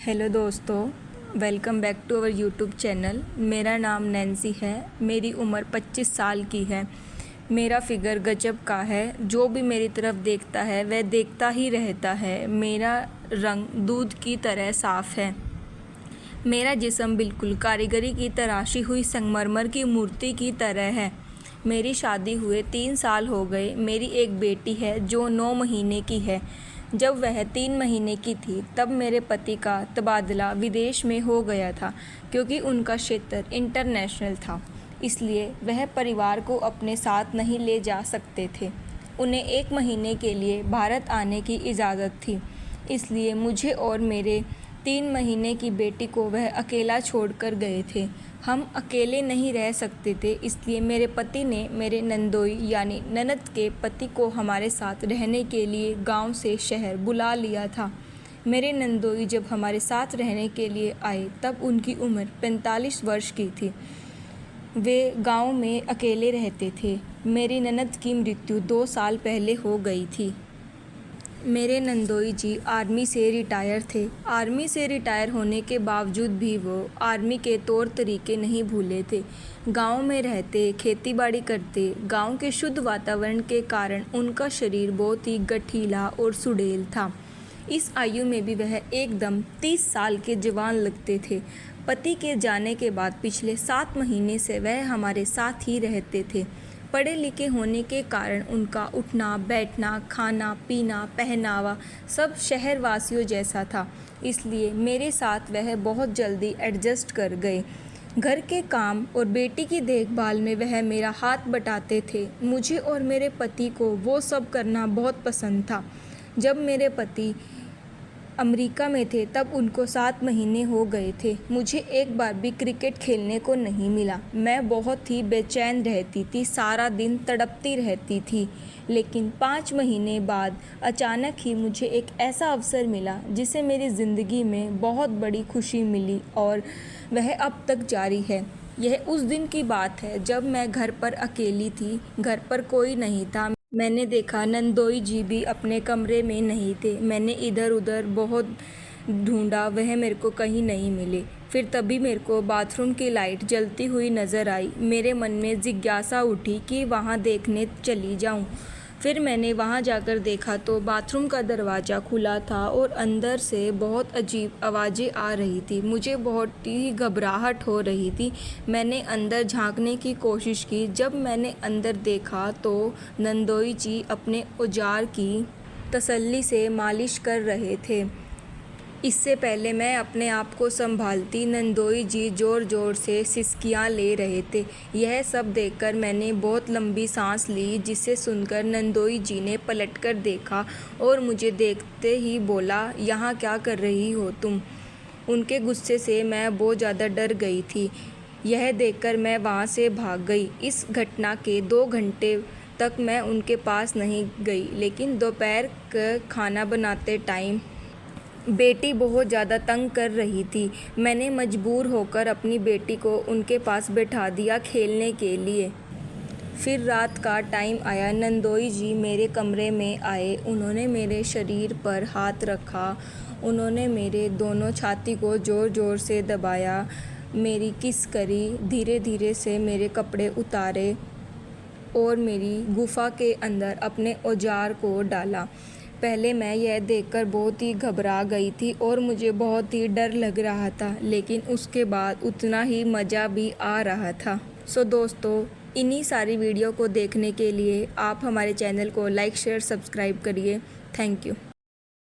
Hello दोस्तों, welcome back to our YouTube channel. मेरा नाम नैन्सी है। मेरी उम्र 25 साल की है। मेरा फिगर गजब का है। जो भी मेरी तरफ देखता है वह देखता ही रहता है। मेरा रंग दूध की तरह साफ़ है। मेरा जिस्म बिल्कुल कारीगरी की तराशी हुई संगमरमर की मूर्ति की तरह है। मेरी शादी हुए 3 साल हो गए। मेरी एक बेटी है जो 9 महीने की है। जब वह 3 महीने की थी तब मेरे पति का तबादला विदेश में हो गया था, क्योंकि उनका क्षेत्र इंटरनेशनल था। इसलिए वह परिवार को अपने साथ नहीं ले जा सकते थे। उन्हें 1 महीने के लिए भारत आने की इजाज़त थी। इसलिए मुझे और मेरे 3 महीने की बेटी को वह अकेला छोड़कर गए थे। हम अकेले नहीं रह सकते थे, इसलिए मेरे पति ने मेरे नंदोई यानी ननद के पति को हमारे साथ रहने के लिए गांव से शहर बुला लिया था। मेरे नंदोई जब हमारे साथ रहने के लिए आए तब उनकी उम्र 45 वर्ष की थी। वे गांव में अकेले रहते थे। मेरी ननद की मृत्यु 2 साल पहले हो गई थी। मेरे नंदोई जी आर्मी से रिटायर थे। आर्मी से रिटायर होने के बावजूद भी वो आर्मी के तौर तरीके नहीं भूले थे। गांव में रहते, खेतीबाड़ी करते। गांव के शुद्ध वातावरण के कारण उनका शरीर बहुत ही गठीला और सुडौल था। इस आयु में भी वह एकदम 30 साल के जवान लगते थे। पति के जाने के बाद पिछले 7 महीने से वह हमारे साथ ही रहते थे। पढ़े लिखे होने के कारण उनका उठना बैठना, खाना पीना, पहनावा सब शहरवासियों जैसा था। इसलिए मेरे साथ वह बहुत जल्दी एडजस्ट कर गए। घर के काम और बेटी की देखभाल में वह मेरा हाथ बटाते थे। मुझे और मेरे पति को वो सब करना बहुत पसंद था। जब मेरे पति अमेरिका में थे तब उनको 7 महीने हो गए थे। मुझे एक बार भी क्रिकेट खेलने को नहीं मिला। मैं बहुत ही बेचैन रहती थी, सारा दिन तड़पती रहती थी। लेकिन 5 महीने बाद अचानक ही मुझे एक ऐसा अवसर मिला जिसे मेरी ज़िंदगी में बहुत बड़ी खुशी मिली और वह अब तक जारी है। यह उस दिन की बात है जब मैं घर पर अकेली थी। घर पर कोई नहीं था। मैंने देखा नंदोई जी भी अपने कमरे में नहीं थे। मैंने इधर उधर बहुत ढूंढा, वह मेरे को कहीं नहीं मिले। फिर तभी मेरे को बाथरूम की लाइट जलती हुई नज़र आई। मेरे मन में जिज्ञासा उठी कि वहाँ देखने चली जाऊँ। फिर मैंने वहाँ जाकर देखा तो बाथरूम का दरवाज़ा खुला था और अंदर से बहुत अजीब आवाज़ें आ रही थी। मुझे बहुत ही घबराहट हो रही थी। मैंने अंदर झांकने की कोशिश की। जब मैंने अंदर देखा तो नंदोई जी अपने औजार की तसल्ली से मालिश कर रहे थे। इससे पहले मैं अपने आप को संभालती, नंदोई जी ज़ोर ज़ोर से सिसकियाँ ले रहे थे। यह सब देखकर मैंने बहुत लंबी सांस ली, जिसे सुनकर नंदोई जी ने पलटकर देखा और मुझे देखते ही बोला, यहाँ क्या कर रही हो तुम? उनके गुस्से से मैं बहुत ज़्यादा डर गई थी। यह देखकर मैं वहाँ से भाग गई। इस घटना के 2 घंटे तक मैं उनके पास नहीं गई, लेकिन दोपहर का खाना बनाते टाइम बेटी बहुत ज़्यादा तंग कर रही थी। मैंने मजबूर होकर अपनी बेटी को उनके पास बैठा दिया खेलने के लिए। फिर रात का टाइम आया। नंदोई जी मेरे कमरे में आए। उन्होंने मेरे शरीर पर हाथ रखा। उन्होंने मेरे दोनों छाती को ज़ोर ज़ोर से दबाया, मेरी किस करी, धीरे धीरे से मेरे कपड़े उतारे और मेरी गुफा के अंदर अपने औजार को डाला। पहले मैं यह देखकर बहुत ही घबरा गई थी और मुझे बहुत ही डर लग रहा था, लेकिन उसके बाद उतना ही मज़ा भी आ रहा था। सो दोस्तों, इन्हीं सारी वीडियो को देखने के लिए आप हमारे चैनल को लाइक शेयर सब्सक्राइब करिए। Thank you.